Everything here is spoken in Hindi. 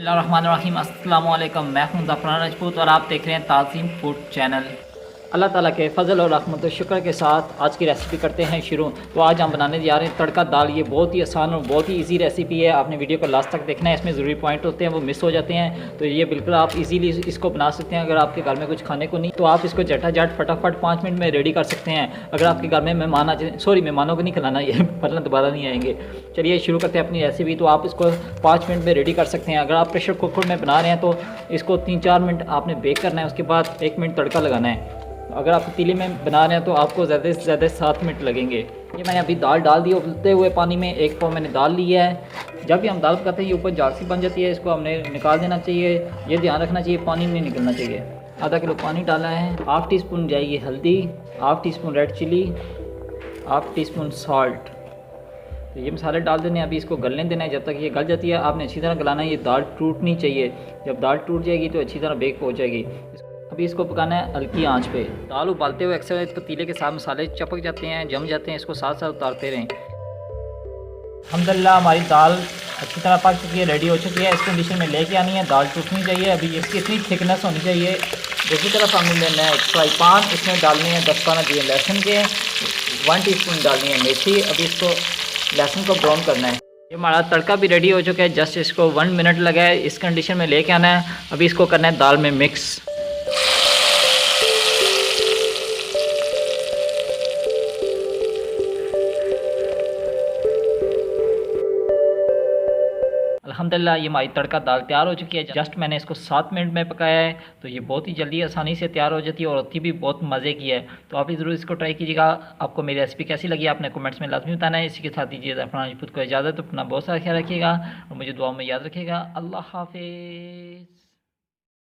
बिस्मिल्लाहिर्रहमानिर्रहीम। अस्सलामु अलैकुम। मैं हूं ज़फ़रान राजपूत और आप देख रहे हैं ताज़ीम फूड चैनल। अल्लाह ताला के फ़ज़ल और रहमत और शुक्र के साथ आज की रेसिपी करते हैं शुरू। तो आज हम बनाने जा रहे हैं तड़का दाल। ये बहुत ही आसान और बहुत ही इजी रेसिपी है। आपने वीडियो को लास्ट तक देखना है, इसमें ज़रूरी पॉइंट होते हैं वो मिस हो जाते हैं। तो ये बिल्कुल आप इजीली इसको बना सकते हैं। अगर आपके घर में कुछ खाने को नहीं तो आप इसको झटाझट फटाफट 5 मिनट में रेडी कर सकते हैं। अगर आपके घर में मेहमान आ जाए, सॉरी मेहमानों को नहीं खिलाना, ये वरना दोबारा नहीं आएंगे। चलिए शुरू करते हैं अपनी रेसिपी। तो आप इसको 5 मिनट में रेडी कर सकते हैं। अगर आप प्रेशर कुकर में बना रहे हैं तो इसको 3-4 मिनट आपने बेक करना है, उसके बाद 1 मिनट तड़का लगाना है। अगर आप पतीले में बना रहे हैं तो आपको ज़्यादा से ज़्यादा 7 मिनट लगेंगे। ये मैंने अभी दाल डाल दी उबलते हुए पानी में, 1 पाव मैंने दाल लिया है। जब भी हम दाल पकाते हैं ये ऊपर जाल सी बन जाती है, इसको हमने निकाल देना चाहिए। ये ध्यान रखना चाहिए पानी नहीं निकलना चाहिए। आधा किलो पानी डाला है। हाफ़ टी स्पून जाएगी हल्दी, half teaspoon red chilli, half teaspoon salt. तो ये मसाले डाल देने हैं। अभी इसको गलने देना है। जब तक ये गल जाती है आपने अच्छी तरह गलाना है। ये दाल टूटनी चाहिए। जब दाल टूट जाएगी तो अच्छी तरह बेक हो जाएगी। अभी इसको पकाना है हल्की आंच पे। दाल उबालते हुए अक्सर पतीले के साथ मसाले चपक जाते हैं, जम जाते हैं। इसको साथ साथ उतारते रहें। अल्हम्दुलिल्लाह हमारी दाल अच्छी तरह पक चुकी है, रेडी हो चुकी है। इस कंडीशन में लेके आनी है। दाल टूटनी चाहिए। अभी इसकी इतनी थिकनेस होनी चाहिए। दूसरी तरफ हमने लेना है फ्राई पैन, इसमें डालनी है 10-12 जी लहसुन के, 1 टीस्पून डालनी है मेथी। अभी इसको लहसुन को ब्राउन करना है। ये हमारा तड़का भी रेडी हो चुका है। जस्ट इसको 1 मिनट लगा है। इस कंडीशन में लेके आना है। अभी इसको करना है दाल में मिक्स। अल्हम्दुलिल्लाह ये हमारी तड़का दाल तैयार हो चुकी है। जस्ट मैंने इसको 7 मिनट में पकाया है। तो ये बहुत ही जल्दी आसानी से तैयार हो जाती है और होती भी बहुत मज़े की है। तो आप भी ज़रूर इसको ट्राई कीजिएगा। आपको मेरी रेसिपी कैसी लगी आपने कमेंट्स में लाजमी बताना है। इसी के साथ दीजिए ज़फ़रान राजपूत को इजाज़त। अपना बहुत सारा ख्याल रखिएगा और मुझे दुआ में याद रखिएगा। अल्लाह हाफ़िज़।